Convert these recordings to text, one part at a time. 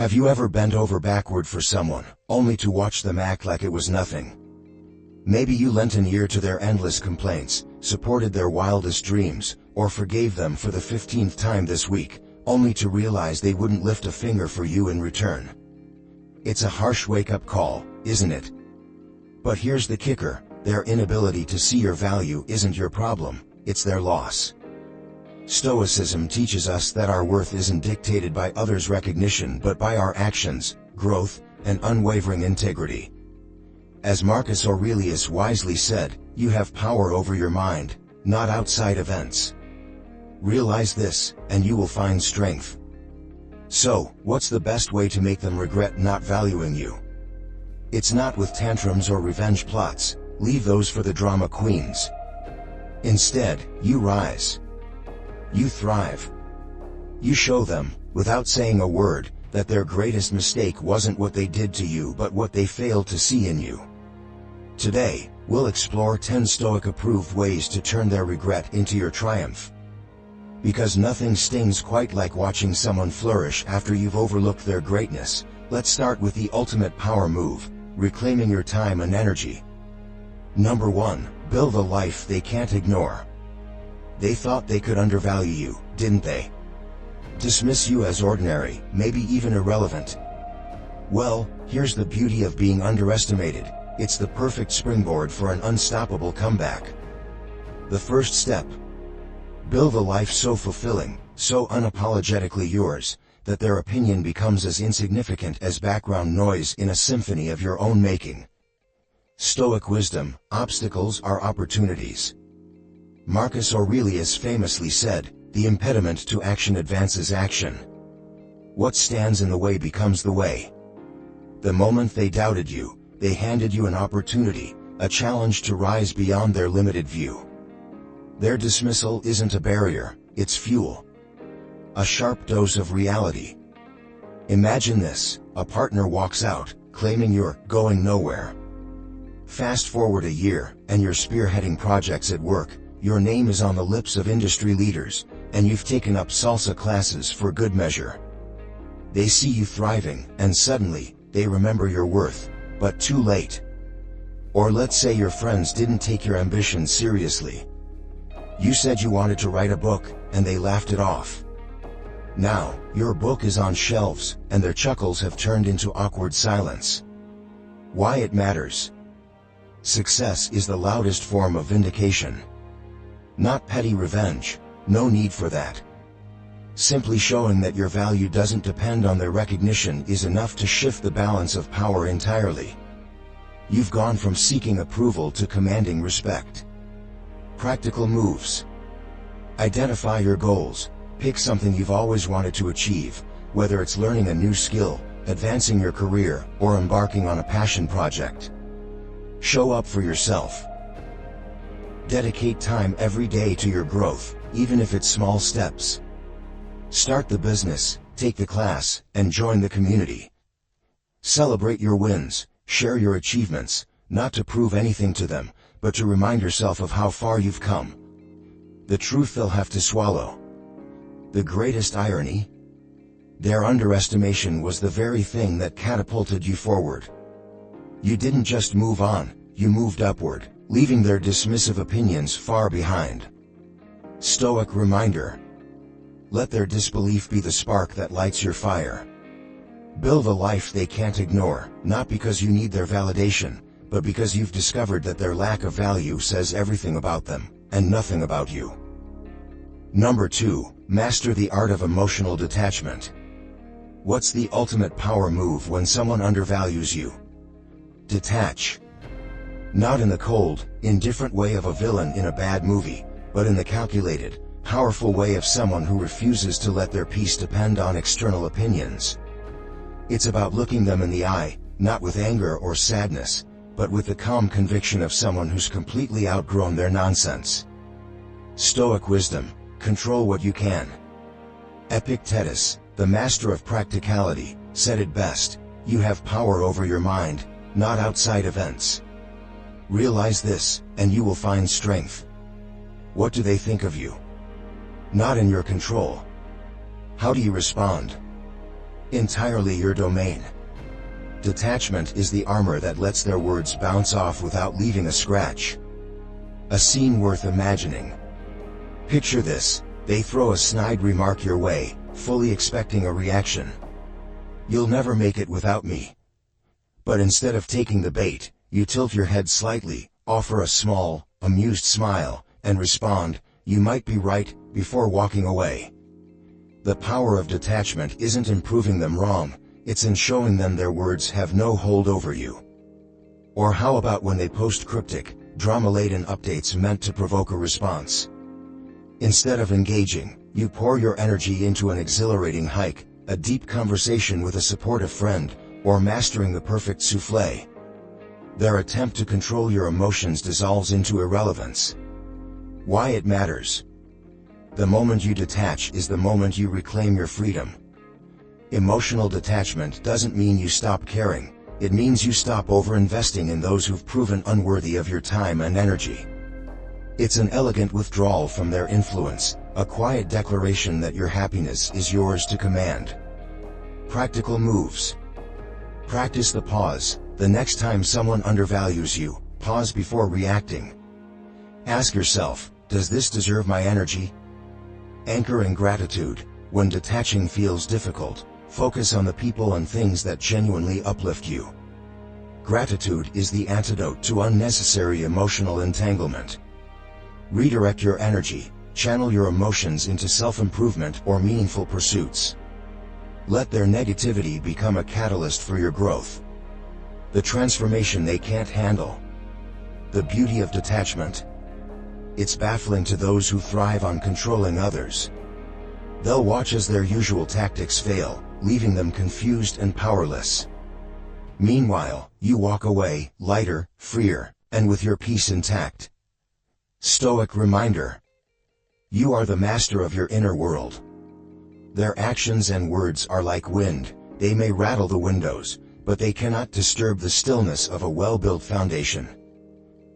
Have you ever bent over backward for someone, only to watch them act like it was nothing? Maybe you lent an ear to their endless complaints, supported their wildest dreams, or forgave them for the 15th time this week, only to realize they wouldn't lift a finger for you in return. It's a harsh wake-up call, isn't it? But here's the kicker: their inability to see your value isn't your problem, it's their loss. Stoicism teaches us that our worth isn't dictated by others' recognition but by our actions, growth, and unwavering integrity. As Marcus Aurelius wisely said, you have power over your mind, not outside events. Realize this, and you will find strength. So, what's the best way to make them regret not valuing you? It's not with tantrums or revenge plots. Leave those for the drama queens. Instead, you rise. You thrive. You show them, without saying a word, that their greatest mistake wasn't what they did to you but what they failed to see in you. Today, we'll explore 10 Stoic-approved ways to turn their regret into your triumph. Because nothing stings quite like watching someone flourish after you've overlooked their greatness, let's start with the ultimate power move: reclaiming your time and energy. Number 1. Build a life they can't ignore. They thought they could undervalue you, didn't they? Dismiss you as ordinary, maybe even irrelevant. Well, here's the beauty of being underestimated: it's the perfect springboard for an unstoppable comeback. The first step: build a life so fulfilling, so unapologetically yours, that their opinion becomes as insignificant as background noise in a symphony of your own making. Stoic wisdom: obstacles are opportunities. Marcus Aurelius famously said, "The impediment to action advances action." What stands in the way becomes the way. The moment they doubted you, they handed you an opportunity, a challenge to rise beyond their limited view. Their dismissal isn't a barrier, it's fuel. A sharp dose of reality. Imagine this: a partner walks out, claiming you're going nowhere. Fast forward a year, and you're spearheading projects at work, your name is on the lips of industry leaders, and you've taken up salsa classes for good measure. They see you thriving, and suddenly, they remember your worth, but too late. Or let's say your friends didn't take your ambition seriously. You said you wanted to write a book, and they laughed it off. Now, your book is on shelves, and their chuckles have turned into awkward silence. Why it matters? Success is the loudest form of vindication. Not petty revenge, no need for that. Simply showing that your value doesn't depend on their recognition is enough to shift the balance of power entirely. You've gone from seeking approval to commanding respect. Practical moves. Identify your goals. Pick something you've always wanted to achieve, whether it's learning a new skill, advancing your career, or embarking on a passion project. Show up for yourself. Dedicate time every day to your growth, even if it's small steps. Start the business, take the class, and join the community. Celebrate your wins, share your achievements, not to prove anything to them, but to remind yourself of how far you've come. The truth they'll have to swallow. The greatest irony? Their underestimation was the very thing that catapulted you forward. You didn't just move on, you moved upward, leaving their dismissive opinions far behind. Stoic reminder: let their disbelief be the spark that lights your fire. Build a life they can't ignore, not because you need their validation, but because you've discovered that their lack of value says everything about them, and nothing about you. Number 2. Master the art of emotional detachment. What's the ultimate power move when someone undervalues you? Detach. Not in the cold, indifferent way of a villain in a bad movie, but in the calculated, powerful way of someone who refuses to let their peace depend on external opinions. It's about looking them in the eye, not with anger or sadness, but with the calm conviction of someone who's completely outgrown their nonsense. Stoic wisdom: control what you can. Epictetus, the master of practicality, said it best: you have power over your mind, not outside events. Realize this, and you will find strength. What do they think of you? Not in your control. How do you respond? entirely your domain. Detachment is the armor that lets their words bounce off without leaving a scratch. A scene worth imagining. Picture this: they throw a snide remark your way, fully expecting a reaction. "You'll never make it without me." But instead of taking the bait, you tilt your head slightly, offer a small, amused smile, and respond, "You might be right," before walking away. The power of detachment isn't in proving them wrong, it's in showing them their words have no hold over you. Or how about when they post cryptic, drama-laden updates meant to provoke a response? Instead of engaging, you pour your energy into an exhilarating hike, a deep conversation with a supportive friend, or mastering the perfect soufflé. Their attempt to control your emotions dissolves into irrelevance. Why it matters. The moment you detach is the moment you reclaim your freedom. Emotional detachment doesn't mean you stop caring, it means you stop over-investing in those who've proven unworthy of your time and energy. It's an elegant withdrawal from their influence, a quiet declaration that your happiness is yours to command. Practical moves. Practice the pause. The next time someone undervalues you, pause before reacting. Ask yourself, does this deserve my energy? Anchor in gratitude. When detaching feels difficult, focus on the people and things that genuinely uplift you. Gratitude is the antidote to unnecessary emotional entanglement. Redirect your energy, channel your emotions into self-improvement or meaningful pursuits. Let their negativity become a catalyst for your growth. The transformation they can't handle. The beauty of detachment. It's baffling to those who thrive on controlling others. They'll watch as their usual tactics fail, leaving them confused and powerless. Meanwhile, you walk away, lighter, freer, and with your peace intact. Stoic reminder. You are the master of your inner world. Their actions and words are like wind, they may rattle the windows, but they cannot disturb the stillness of a well-built foundation.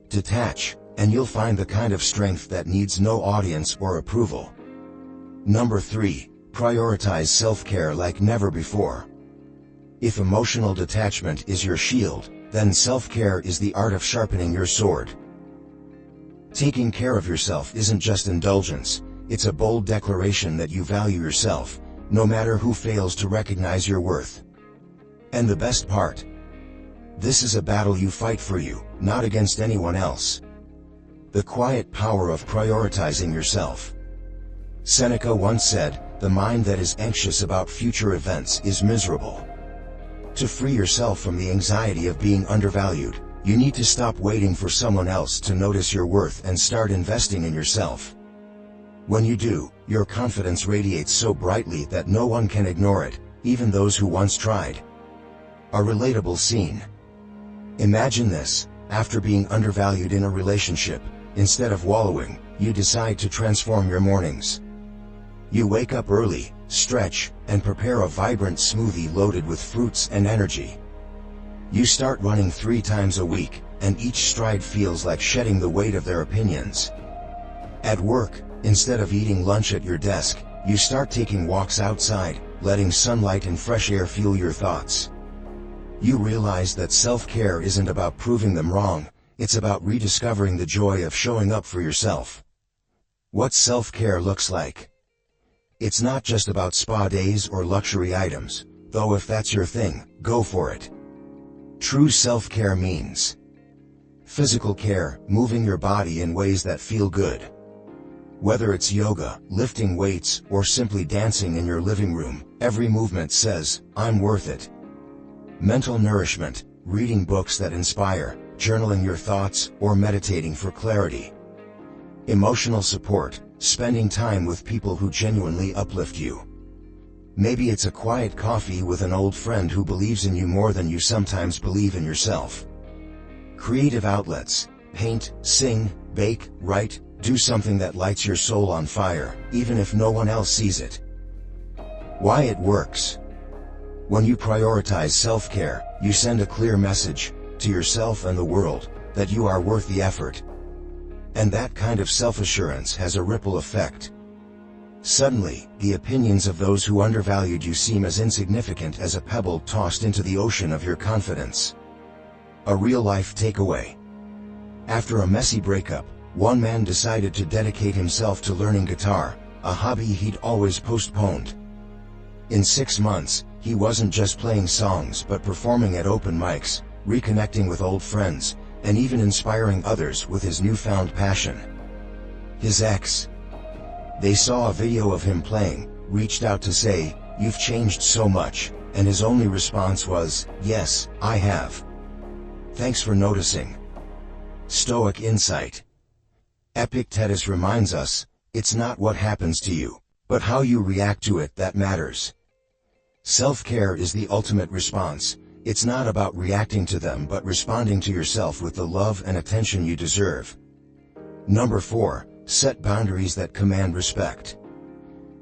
Detach, and you'll find the kind of strength that needs no audience or approval. Number 3. Prioritize self-care like never before. If emotional detachment is your shield, then self-care is the art of sharpening your sword. Taking care of yourself isn't just indulgence, it's a bold declaration that you value yourself, no matter who fails to recognize your worth. And the best part? This is a battle you fight for you, not against anyone else. The quiet power of prioritizing yourself. Seneca once said, "The mind that is anxious about future events is miserable." To free yourself from the anxiety of being undervalued, you need to stop waiting for someone else to notice your worth and start investing in yourself. When you do, your confidence radiates so brightly that no one can ignore it, even those who once tried. A relatable scene. Imagine this: after being undervalued in a relationship, instead of wallowing, you decide to transform your mornings. You wake up early, stretch, and prepare a vibrant smoothie loaded with fruits and energy. You start running 3 times a week, and each stride feels like shedding the weight of their opinions. At work, instead of eating lunch at your desk, you start taking walks outside, letting sunlight and fresh air fuel your thoughts. You realize that self-care isn't about proving them wrong, it's about rediscovering the joy of showing up for yourself. What self-care looks like. It's not just about spa days or luxury items, though if that's your thing, go for it. True self-care means physical care, moving your body in ways that feel good. Whether it's yoga, lifting weights, or simply dancing in your living room, every movement says, "I'm worth it." Mental nourishment, reading books that inspire, journaling your thoughts, or meditating for clarity. Emotional support, spending time with people who genuinely uplift you. Maybe it's a quiet coffee with an old friend who believes in you more than you sometimes believe in yourself. Creative outlets, paint, sing, bake, write, do something that lights your soul on fire, even if no one else sees it. Why it works. When you prioritize self-care, you send a clear message, to yourself and the world, that you are worth the effort. And that kind of self-assurance has a ripple effect. Suddenly, the opinions of those who undervalued you seem as insignificant as a pebble tossed into the ocean of your confidence. A real-life takeaway. After a messy breakup, one man decided to dedicate himself to learning guitar, a hobby he'd always postponed. In 6 months, he wasn't just playing songs but performing at open mics, reconnecting with old friends, and even inspiring others with his newfound passion. His ex. They saw a video of him playing, reached out to say, "You've changed so much," and his only response was, "Yes, I have. Thanks for noticing." Stoic insight. Epictetus reminds us, it's not what happens to you, but how you react to it that matters. Self-care is the ultimate response. It's not about reacting to them but responding to yourself with the love and attention you deserve. Number 4. Set boundaries that command respect.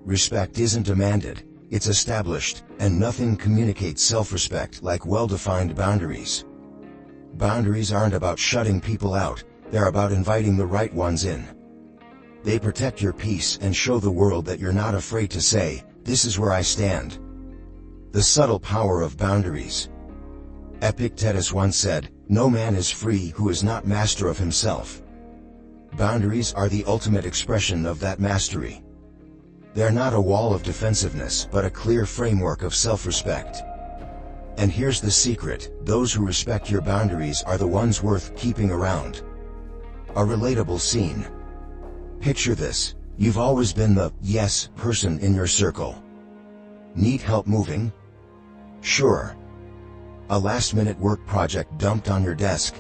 Respect isn't demanded, it's established, and nothing communicates self-respect like well-defined boundaries. Boundaries aren't about shutting people out, they're about inviting the right ones in. They protect your peace and show the world that you're not afraid to say, "This is where I stand." The subtle power of boundaries. Epictetus once said, "No man is free who is not master of himself." Boundaries are the ultimate expression of that mastery. They're not a wall of defensiveness but a clear framework of self-respect. And here's the secret, those who respect your boundaries are the ones worth keeping around. A relatable scene. Picture this, you've always been the yes person in your circle. Need help moving? Sure. A last-minute work project dumped on your desk?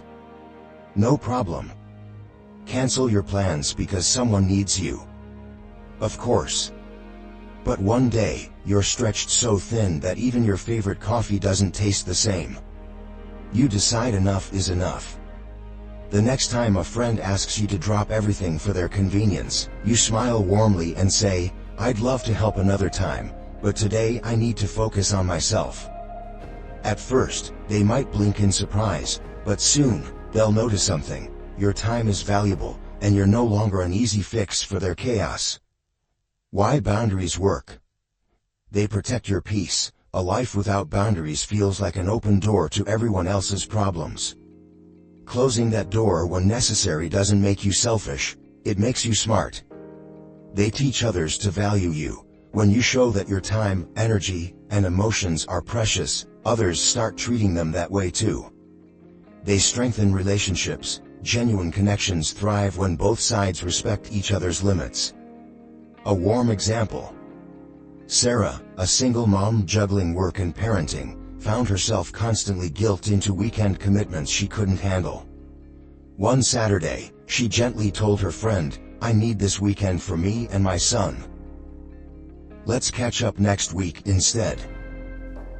No problem. Cancel your plans because someone needs you? Of course. But one day, you're stretched so thin that even your favorite coffee doesn't taste the same. You decide enough is enough. The next time a friend asks you to drop everything for their convenience, you smile warmly and say, "I'd love to help another time, but today I need to focus on myself." At first, they might blink in surprise, but soon, they'll notice something. Your time is valuable, and you're no longer an easy fix for their chaos. Why boundaries work? They protect your peace. A life without boundaries feels like an open door to everyone else's problems. Closing that door when necessary doesn't make you selfish, it makes you smart. They teach others to value you. When you show that your time, energy, and emotions are precious, others start treating them that way too. They strengthen relationships. Genuine connections thrive when both sides respect each other's limits. A warm example. Sarah, a single mom juggling work and parenting, found herself constantly guilt into weekend commitments she couldn't handle. One Saturday, she gently told her friend, "I need this weekend for me and my son. Let's catch up next week instead."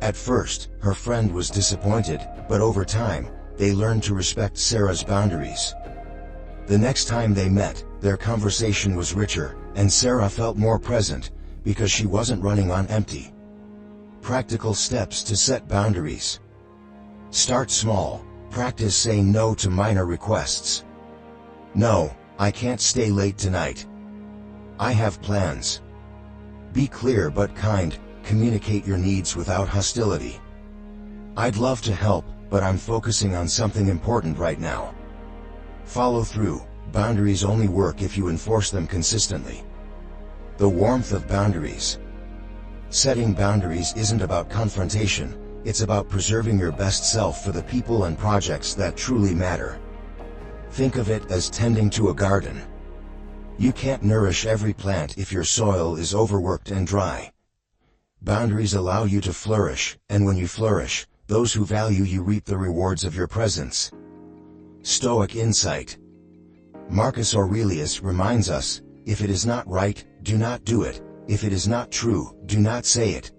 At first, her friend was disappointed, but over time, they learned to respect Sarah's boundaries. The next time they met, their conversation was richer, and Sarah felt more present, because she wasn't running on empty. Practical steps to set boundaries. Start small. Practice saying no to minor requests. "No, I can't stay late tonight. I have plans." Be clear but kind. Communicate your needs without hostility. "I'd love to help, but I'm focusing on something important right now." Follow through. Boundaries only work if you enforce them consistently. The warmth of boundaries. Setting boundaries isn't about confrontation, it's about preserving your best self for the people and projects that truly matter. Think of it as tending to a garden. You can't nourish every plant if your soil is overworked and dry. Boundaries allow you to flourish, and when you flourish, those who value you reap the rewards of your presence. Stoic insight. Marcus Aurelius reminds us, if it is not right, do not do it. If it is not true, do not say it.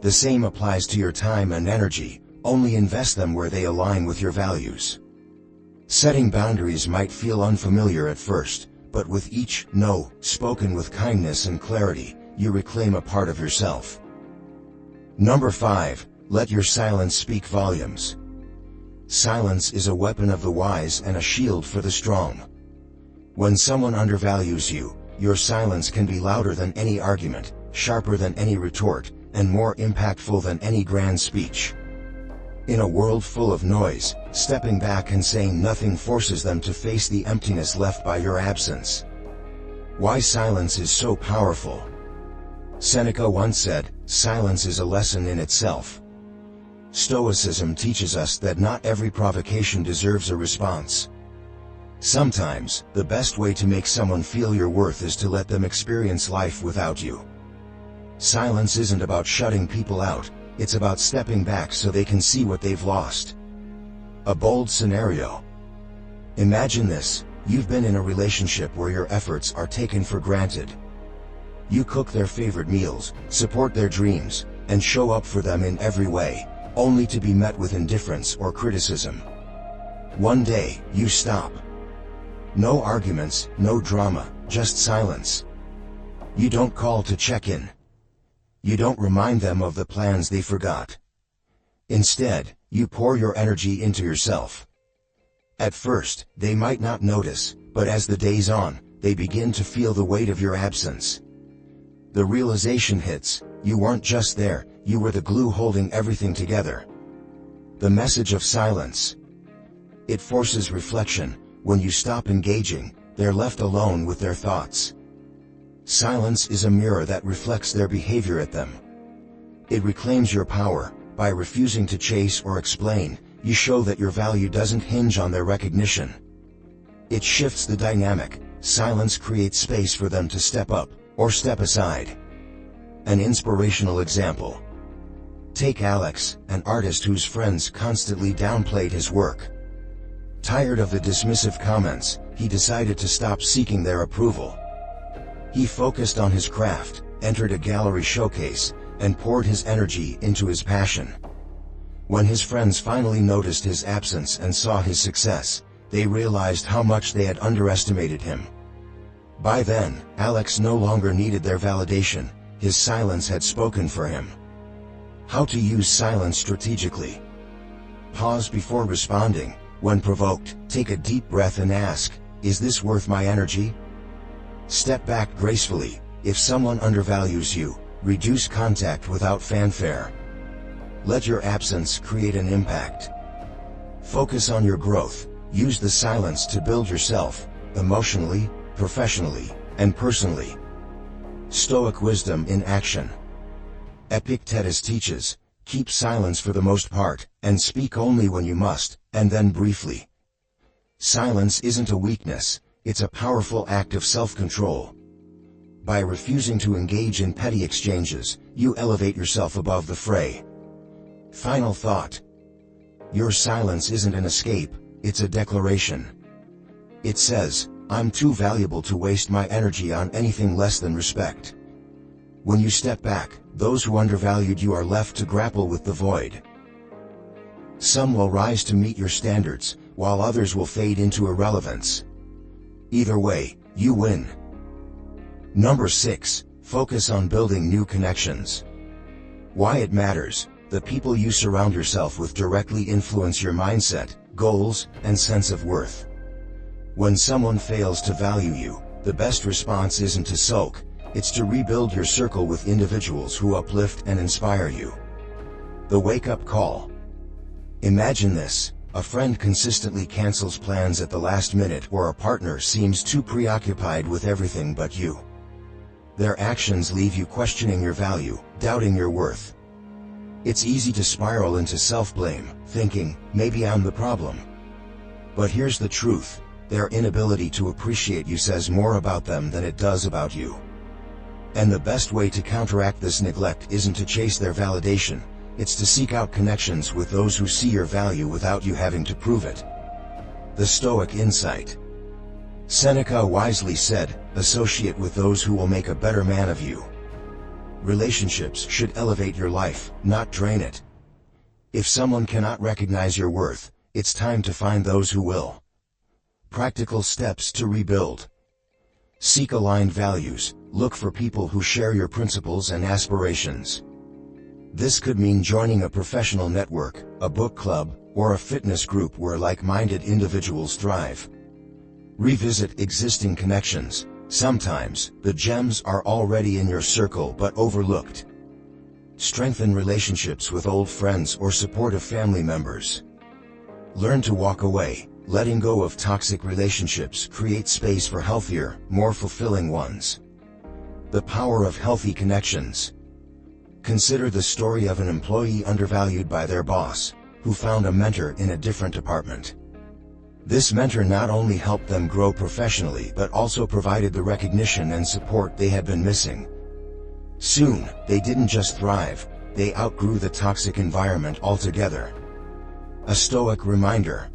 The same applies to your time and energy, only invest them where they align with your values. Setting boundaries might feel unfamiliar at first, but with each no spoken with kindness and clarity, you reclaim a part of yourself. Number 5. Let your silence speak volumes. Silence is a weapon of the wise and a shield for the strong. When someone undervalues you, your silence can be louder than any argument, sharper than any retort, and more impactful than any grand speech. In a world full of noise, stepping back and saying nothing forces them to face the emptiness left by your absence. Why silence is so powerful. Seneca once said, "Silence is a lesson in itself." Stoicism teaches us that not every provocation deserves a response. Sometimes, the best way to make someone feel your worth is to let them experience life without you. Silence isn't about shutting people out, it's about stepping back so they can see what they've lost. A bold scenario. Imagine this: you've been in a relationship where your efforts are taken for granted. You cook their favorite meals, support their dreams, and show up for them in every way, only to be met with indifference or criticism. One day, you stop. No arguments, no drama, just silence. You don't call to check in. You don't remind them of the plans they forgot. Instead, you pour your energy into yourself. At first, they might not notice, but as the days on, they begin to feel the weight of your absence. The realization hits: you weren't just there, you were the glue holding everything together. The message of silence. It forces reflection. When you stop engaging, they're left alone with their thoughts. Silence is a mirror that reflects their behavior at them. It reclaims your power. By refusing to chase or explain, you show that your value doesn't hinge on their recognition. It shifts the dynamic. Silence creates space for them to step up, or step aside. An inspirational example. Take Alex, an artist whose friends constantly downplayed his work. Tired of the dismissive comments, he decided to stop seeking their approval. He focused on his craft, entered a gallery showcase, and poured his energy into his passion. When his friends finally noticed his absence and saw his success, they realized how much they had underestimated him. By then, Alex no longer needed their validation. His silence had spoken for him. How to use silence strategically. Pause before responding. When provoked, take a deep breath and ask, "Is this worth my energy?" Step back gracefully. If someone undervalues you, reduce contact without fanfare. Let your absence create an impact. Focus on your growth. Use the silence to build yourself, emotionally, professionally, and personally. Stoic wisdom in action. Epictetus teaches, keep silence for the most part, and speak only when you must, and then briefly. Silence isn't a weakness, it's a powerful act of self-control. By refusing to engage in petty exchanges, you elevate yourself above the fray. Final thought. Your silence isn't an escape, it's a declaration. It says, "I'm too valuable to waste my energy on anything less than respect." When you step back, those who undervalued you are left to grapple with the void. Some will rise to meet your standards, while others will fade into irrelevance. Either way, you win. Number 6, focus on building new connections. Why it matters. The people you surround yourself with directly influence your mindset, goals, and sense of worth. When someone fails to value you, the best response isn't to sulk, it's to rebuild your circle with individuals who uplift and inspire you. The wake-up call. Imagine this: a friend consistently cancels plans at the last minute, or a partner seems too preoccupied with everything but you. Their actions leave you questioning your value, doubting your worth. It's easy to spiral into self-blame, thinking, maybe I'm the problem. But here's the truth: their inability to appreciate you says more about them than it does about you. And the best way to counteract this neglect isn't to chase their validation, it's to seek out connections with those who see your value without you having to prove it. The Stoic insight. Seneca wisely said, "Associate with those who will make a better man of you." Relationships should elevate your life, not drain it. If someone cannot recognize your worth, it's time to find those who will. Practical steps to rebuild. Seek aligned values. Look for people who share your principles and aspirations. This could mean joining a professional network, a book club, or a fitness group where like-minded individuals thrive. Revisit existing connections. Sometimes, the gems are already in your circle but overlooked. Strengthen relationships with old friends or supportive family members. Learn to walk away. Letting go of toxic relationships creates space for healthier, more fulfilling ones. The power of healthy connections. Consider the story of an employee undervalued by their boss, who found a mentor in a different department. This mentor not only helped them grow professionally but also provided the recognition and support they had been missing. Soon, they didn't just thrive, they outgrew the toxic environment altogether. A Stoic reminder.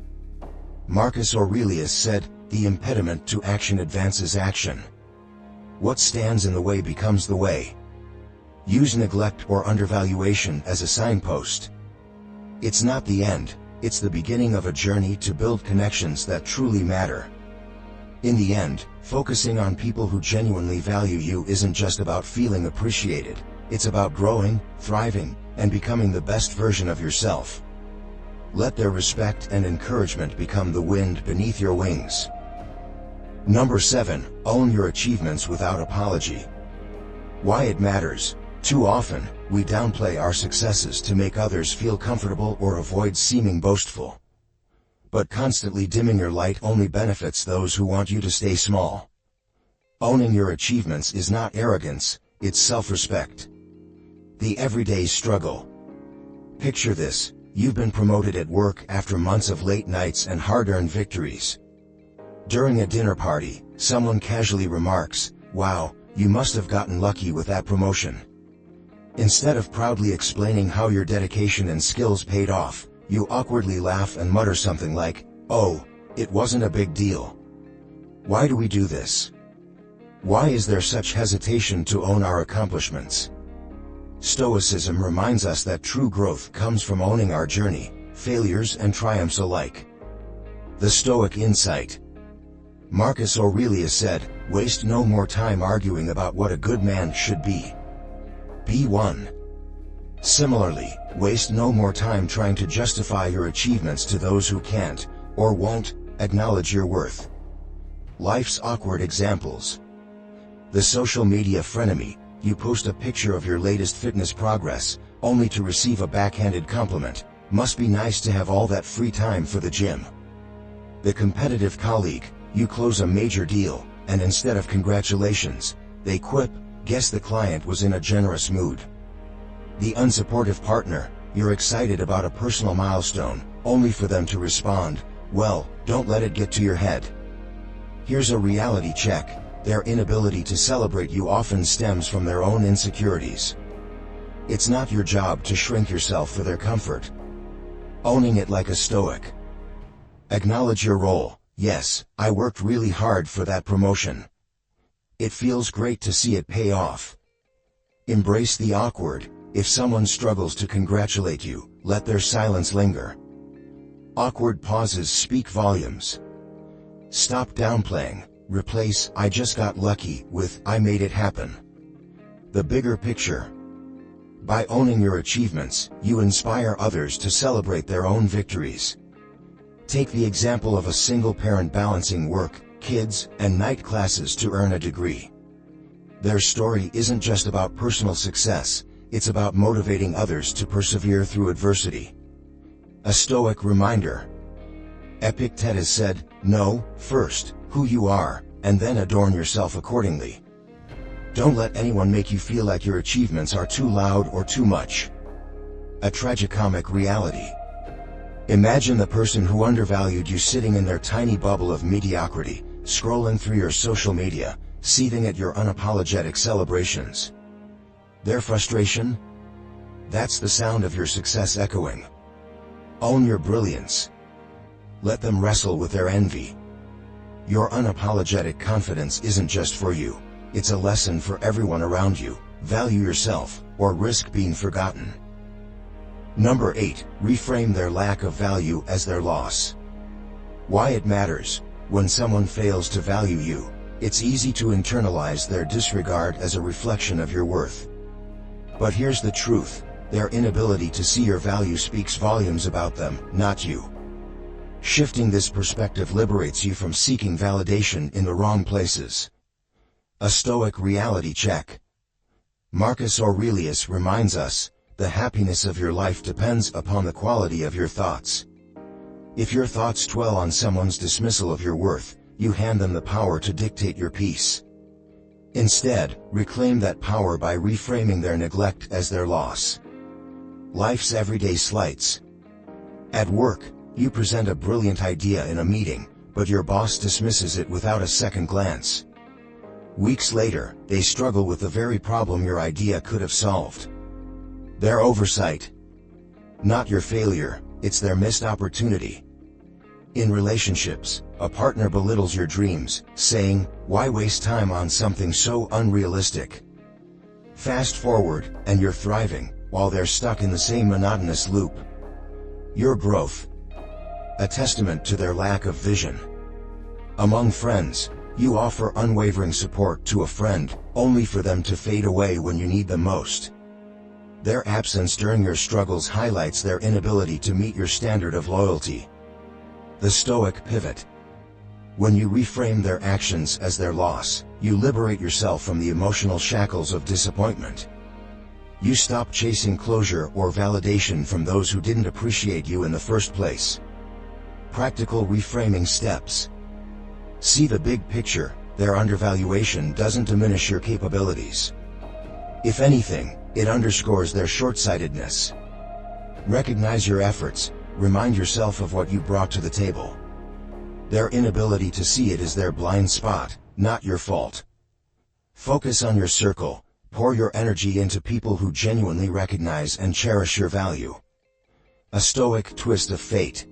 Marcus Aurelius said, "The impediment to action advances action. What stands in the way becomes the way." Use neglect or undervaluation as a signpost. It's not the end, it's the beginning of a journey to build connections that truly matter. In the end, focusing on people who genuinely value you isn't just about feeling appreciated, it's about growing, thriving, and becoming the best version of yourself. Let their respect and encouragement become the wind beneath your wings. Number 7. Own your achievements without apology. Why it matters. Too often, we downplay our successes to make others feel comfortable or avoid seeming boastful. But constantly dimming your light only benefits those who want you to stay small. Owning your achievements is not arrogance, it's self-respect. The everyday struggle. Picture this, you've been promoted at work after months of late nights and hard-earned victories. During a dinner party, someone casually remarks, "Wow, you must have gotten lucky with that promotion." Instead of proudly explaining how your dedication and skills paid off, you awkwardly laugh and mutter something like, "Oh, it wasn't a big deal." Why do we do this? Why is there such hesitation to own our accomplishments? Stoicism reminds us that true growth comes from owning our journey, failures and triumphs alike. The Stoic insight. Marcus Aurelius said, "Waste no more time arguing about what a good man should be. Be one." Similarly, waste no more time trying to justify your achievements to those who can't, or won't, acknowledge your worth. Life's awkward examples. The social media frenemy. You post a picture of your latest fitness progress, only to receive a backhanded compliment. "Must be nice to have all that free time for the gym." The competitive colleague. You close a major deal, and instead of congratulations, they quip, "Guess the client was in a generous mood." The unsupportive partner. You're excited about a personal milestone, only for them to respond, "Well, don't let it get to your head." Here's a reality check. Their inability to celebrate you often stems from their own insecurities. It's not your job to shrink yourself for their comfort. Owning it like a Stoic. Acknowledge your role. "Yes, I worked really hard for that promotion. It feels great to see it pay off." Embrace the awkward. If someone struggles to congratulate you, let their silence linger. Awkward pauses speak volumes. Stop downplaying. Replace "I just got lucky" with "I made it happen." The bigger picture. By owning your achievements, you inspire others to celebrate their own victories. Take the example of a single parent balancing work, kids, and night classes to earn a degree. Their story isn't just about personal success, it's about motivating others to persevere through adversity. A Stoic reminder. Epictetus said, "Know, first, who you are, and then adorn yourself accordingly." Don't let anyone make you feel like your achievements are too loud or too much. A tragicomic reality. Imagine the person who undervalued you sitting in their tiny bubble of mediocrity, scrolling through your social media, seething at your unapologetic celebrations. Their frustration? That's the sound of your success echoing. Own your brilliance. Let them wrestle with their envy. Your unapologetic confidence isn't just for you, it's a lesson for everyone around you. Value yourself, or risk being forgotten. Number 8. Reframe their lack of value as their loss. Why it matters. When someone fails to value you, it's easy to internalize their disregard as a reflection of your worth. But here's the truth, their inability to see your value speaks volumes about them, not you. Shifting this perspective liberates you from seeking validation in the wrong places. A Stoic reality check. Marcus Aurelius reminds us, the happiness of your life depends upon the quality of your thoughts. If your thoughts dwell on someone's dismissal of your worth, you hand them the power to dictate your peace. Instead, reclaim that power by reframing their neglect as their loss. Life's everyday slights. At work, you present a brilliant idea in a meeting, but your boss dismisses it without a second glance. Weeks later, they struggle with the very problem your idea could have solved. Their oversight. Not your failure, it's their missed opportunity. In relationships, a partner belittles your dreams, saying, "Why waste time on something so unrealistic?" Fast forward, and you're thriving, while they're stuck in the same monotonous loop. Your growth. A testament to their lack of vision. Among friends, you offer unwavering support to a friend, only for them to fade away when you need them most. Their absence during your struggles highlights their inability to meet your standard of loyalty. The Stoic pivot. When you reframe their actions as their loss, you liberate yourself from the emotional shackles of disappointment. You stop chasing closure or validation from those who didn't appreciate you in the first place. Practical reframing steps. See the big picture. Their undervaluation doesn't diminish your capabilities. If anything, it underscores their short-sightedness. Recognize your efforts. Remind yourself of what you brought to the table. Their inability to see it is their blind spot, not your fault. Focus on your circle. Pour your energy into people who genuinely recognize and cherish your value. A Stoic twist of fate.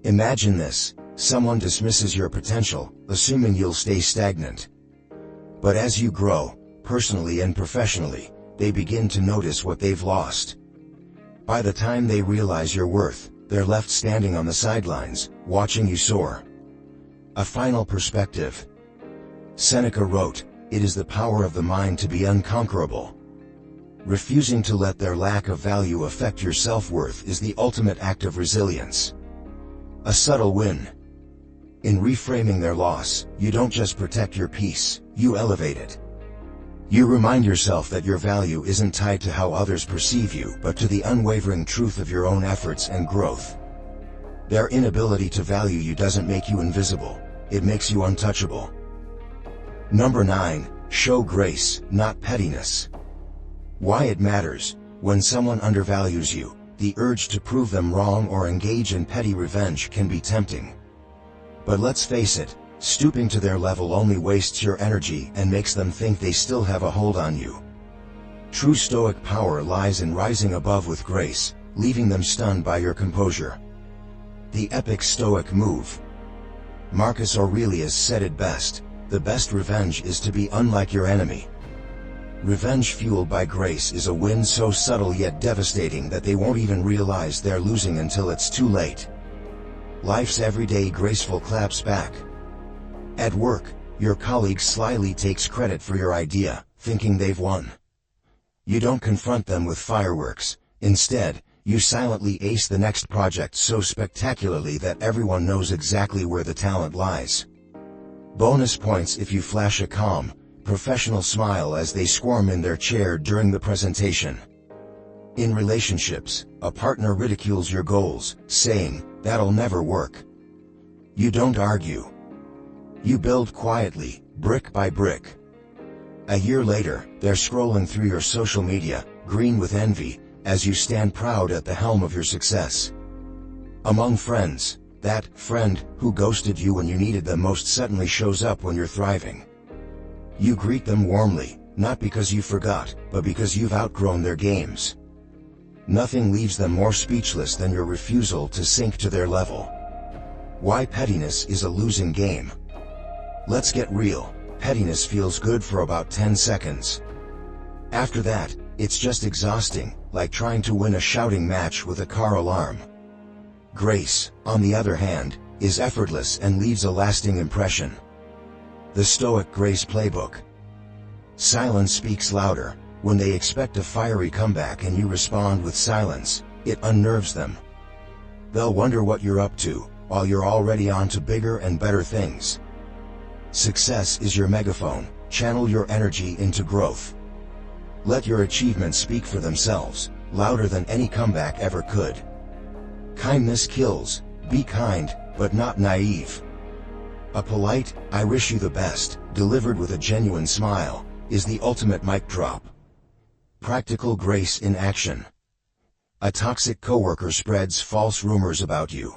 Imagine this. Someone dismisses your potential, assuming you'll stay stagnant. But as you grow, personally and professionally, they begin to notice what they've lost. By the time they realize your worth, they're left standing on the sidelines, watching you soar. A final perspective. Seneca wrote, "It is the power of the mind to be unconquerable." Refusing to let their lack of value affect your self-worth is the ultimate act of resilience. A subtle win. In reframing their loss, you don't just protect your peace, you elevate it. You remind yourself that your value isn't tied to how others perceive you, but to the unwavering truth of your own efforts and growth. Their inability to value you doesn't make you invisible, it makes you untouchable. Number 9, show grace, not pettiness. Why it matters. When someone undervalues you, the urge to prove them wrong or engage in petty revenge can be tempting. But let's face it, stooping to their level only wastes your energy and makes them think they still have a hold on you. True Stoic power lies in rising above with grace, leaving them stunned by your composure. The epic Stoic move. Marcus Aurelius said it best, "The best revenge is to be unlike your enemy." Revenge fueled by grace is a win so subtle yet devastating that they won't even realize they're losing until it's too late. Life's everyday graceful claps back. At work, your colleague slyly takes credit for your idea, thinking they've won. You don't confront them with fireworks. Instead, you silently ace the next project so spectacularly that everyone knows exactly where the talent lies. Bonus points if you flash a calm, professional smile as they squirm in their chair during the presentation. In relationships, a partner ridicules your goals, saying, "That'll never work." You don't argue. You build quietly, brick by brick. A year later, they're scrolling through your social media, green with envy, as you stand proud at the helm of your success. Among friends, that friend who ghosted you when you needed them most suddenly shows up when you're thriving. You greet them warmly, not because you forgot, but because you've outgrown their games. Nothing leaves them more speechless than your refusal to sink to their level. Why pettiness is a losing game. Let's get real. Pettiness feels good for about 10 seconds. After that, it's just exhausting, like trying to win a shouting match with a car alarm. Grace, on the other hand, is effortless and leaves a lasting impression. The Stoic Grace Playbook. Silence speaks louder. When they expect a fiery comeback and you respond with silence, it unnerves them. They'll wonder what you're up to, while you're already on to bigger and better things. Success is your megaphone. channel your energy into growth. Let your achievements speak for themselves, louder than any comeback ever could. Kindness kills. Be kind, but not naive. A polite, "I wish you the best," delivered with a genuine smile, is the ultimate mic drop. Practical grace in action. A toxic coworker spreads false rumors about you.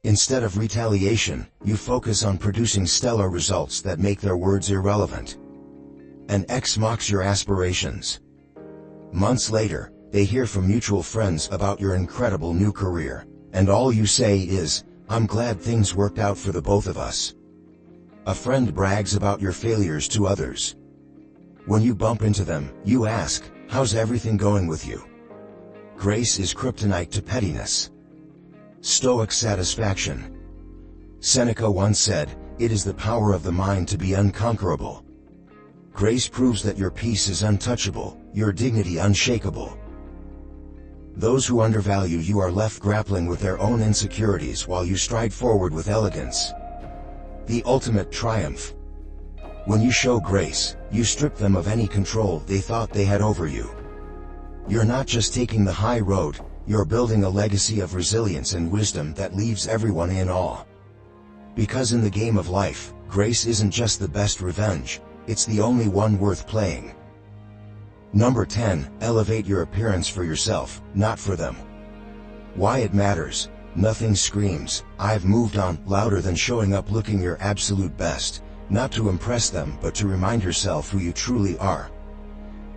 Instead of retaliation, you focus on producing stellar results that make their words irrelevant. An ex mocks your aspirations. Months later, they hear from mutual friends about your incredible new career, and all you say is, "I'm glad things worked out for the both of us." A friend brags about your failures to others. When you bump into them, you ask, "How's everything going with you?" Grace is kryptonite to pettiness. Stoic satisfaction. Seneca once said, "It is the power of the mind to be unconquerable." Grace proves that your peace is untouchable, your dignity unshakable. Those who undervalue you are left grappling with their own insecurities while you stride forward with elegance. The ultimate triumph. When you show grace, you strip them of any control they thought they had over you. You're not just taking the high road, you're building a legacy of resilience and wisdom that leaves everyone in awe. Because in the game of life, grace isn't just the best revenge, it's the only one worth playing. Number 10, elevate your appearance for yourself, not for them. Why it matters. Nothing screams, "I've moved on," louder than showing up looking your absolute best, not to impress them but to remind yourself who you truly are.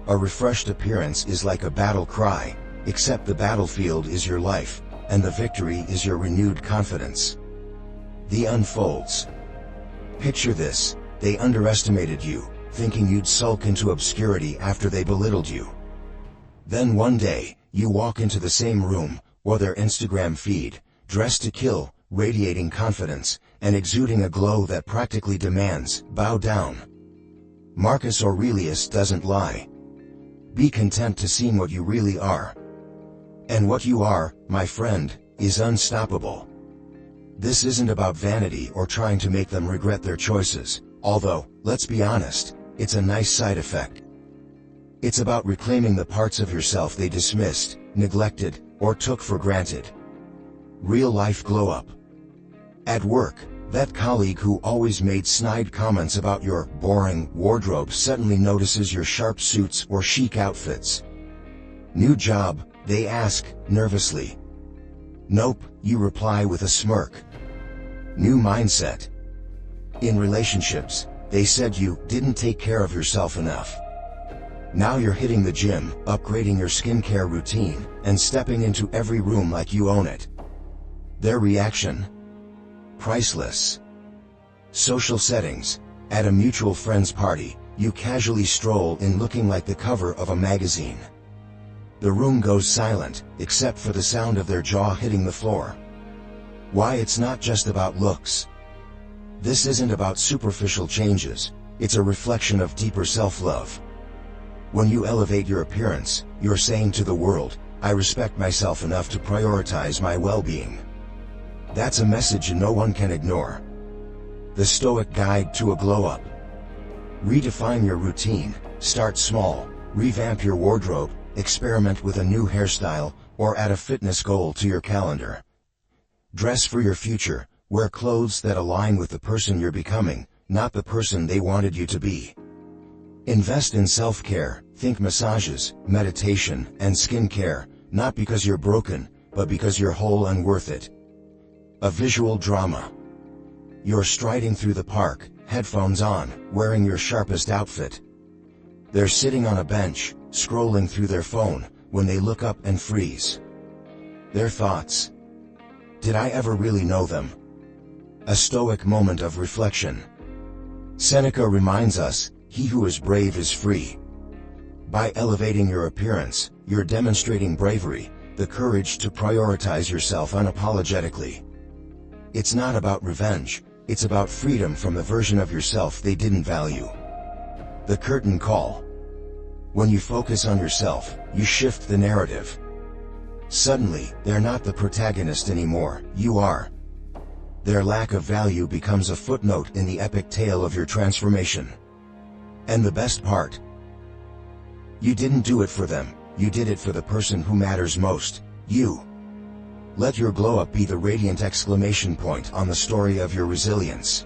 A refreshed appearance is like a battle cry, except the battlefield is your life, and the victory is your renewed confidence. The unfolds. Picture this: they underestimated you, thinking you'd sulk into obscurity after they belittled you. Then one day, you walk into the same room, or their Instagram feed, dressed to kill, radiating confidence, and exuding a glow that practically demands, "Bow down." Marcus Aurelius doesn't lie. Be content to seem what you really are. And what you are, my friend, is unstoppable. This isn't about vanity or trying to make them regret their choices, although, let's be honest, it's a nice side effect. It's about reclaiming the parts of yourself they dismissed, neglected, or took for granted. Real-life glow-up. At work, that colleague who always made snide comments about your boring wardrobe suddenly notices your sharp suits or chic outfits. New job, they ask, nervously. Nope, you reply with a smirk. New mindset. In relationships, they said you didn't take care of yourself enough. Now you're hitting the gym, upgrading your skincare routine, and stepping into every room like you own it. Their reaction? Priceless. Social settings. At a mutual friend's party, you casually stroll in looking like the cover of a magazine. The room goes silent, except for the sound of their jaw hitting the floor. Why? It's not just about looks. This isn't about superficial changes, it's a reflection of deeper self-love. When you elevate your appearance, you're saying to the world, "I respect myself enough to prioritize my well-being." That's a message no one can ignore. The Stoic Guide to a Glow-Up. Redefine your routine. Start small. Revamp your wardrobe, experiment with a new hairstyle, or add a fitness goal to your calendar. Dress for your future. Wear clothes that align with the person you're becoming, not the person they wanted you to be. Invest in self-care. Think massages, meditation, and skincare, not because you're broken, but because you're whole and worth it. A visual drama. You're striding through the park, headphones on, wearing your sharpest outfit. They're sitting on a bench, scrolling through their phone, when they look up and freeze. Their thoughts. Did I ever really know them? A Stoic moment of reflection. Seneca reminds us, "He who is brave is free." By elevating your appearance, you're demonstrating bravery, the courage to prioritize yourself unapologetically. It's not about revenge, it's about freedom from the version of yourself they didn't value. The curtain call. When you focus on yourself, you shift the narrative. Suddenly, they're not the protagonist anymore, you are. Their lack of value becomes a footnote in the epic tale of your transformation. And the best part? You didn't do it for them, you did it for the person who matters most, you. Let your glow up be the radiant exclamation point on the story of your resilience.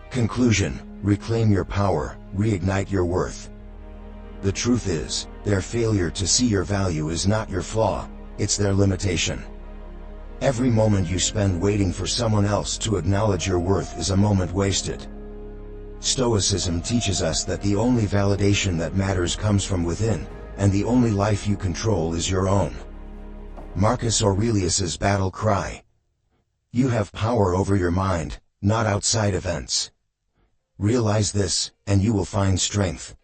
Conclusion: reclaim your power, reignite your worth. The truth is, their failure to see your value is not your flaw, it's their limitation. Every moment you spend waiting for someone else to acknowledge your worth is a moment wasted. Stoicism teaches us that the only validation that matters comes from within, and the only life you control is your own. Marcus Aurelius's battle cry. You have power over your mind, not outside events. Realize this, and you will find strength.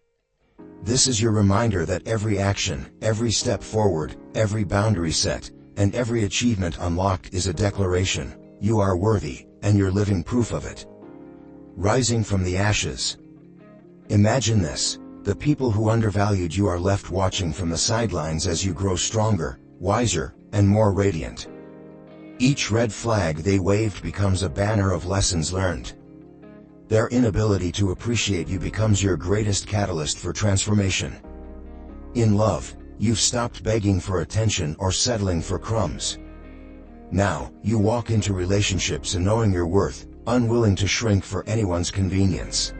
This is your reminder that every action, every step forward, every boundary set, and every achievement unlocked is a declaration: you are worthy, and you're living proof of it. Rising from the ashes. Imagine this: the people who undervalued you are left watching from the sidelines as you grow stronger, wiser, and more radiant. Each red flag they waved becomes a banner of lessons learned. Their inability to appreciate you becomes your greatest catalyst for transformation. In love, you've stopped begging for attention or settling for crumbs. Now, you walk into relationships knowing your worth, unwilling to shrink for anyone's convenience.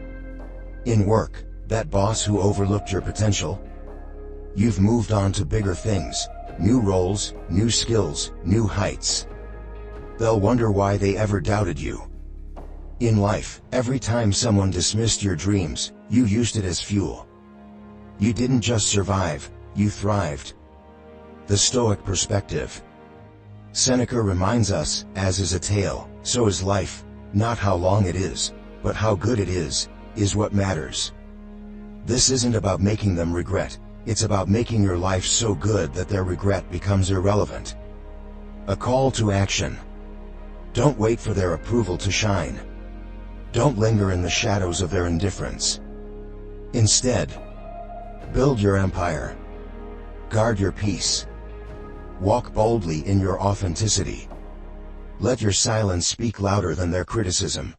In work, that boss who overlooked your potential? You've moved on to bigger things, new roles, new skills, new heights. They'll wonder why they ever doubted you. In life, every time someone dismissed your dreams, you used it as fuel. You didn't just survive, you thrived. The Stoic perspective. Seneca reminds us, as is a tale, so is life. Not how long it is, but how good it is what matters. This isn't about making them regret, it's about making your life so good that their regret becomes irrelevant. A call to action. Don't wait for their approval to shine. Don't linger in the shadows of their indifference. Instead, build your empire. Guard your peace. Walk boldly in your authenticity. Let your silence speak louder than their criticism.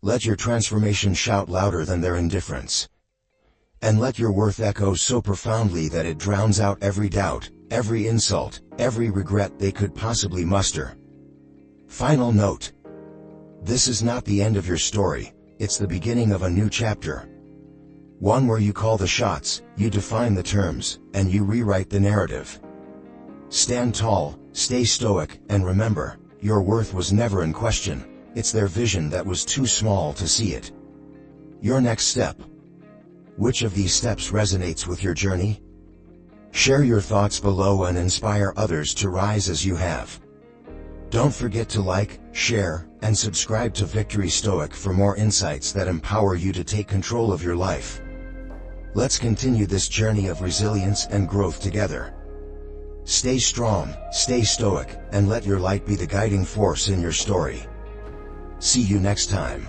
Let your transformation shout louder than their indifference. And let your worth echo so profoundly that it drowns out every doubt, every insult, every regret they could possibly muster. Final note. This is not the end of your story, it's the beginning of a new chapter. One where you call the shots, you define the terms, and you rewrite the narrative. Stand tall, stay stoic, and remember, your worth was never in question, it's their vision that was too small to see it. Your next step. Which of these steps resonates with your journey? Share your thoughts below and inspire others to rise as you have. Don't forget to like, share, and subscribe to Victory Stoic for more insights that empower you to take control of your life. Let's continue this journey of resilience and growth together. Stay strong, stay stoic, and let your light be the guiding force in your story. See you next time.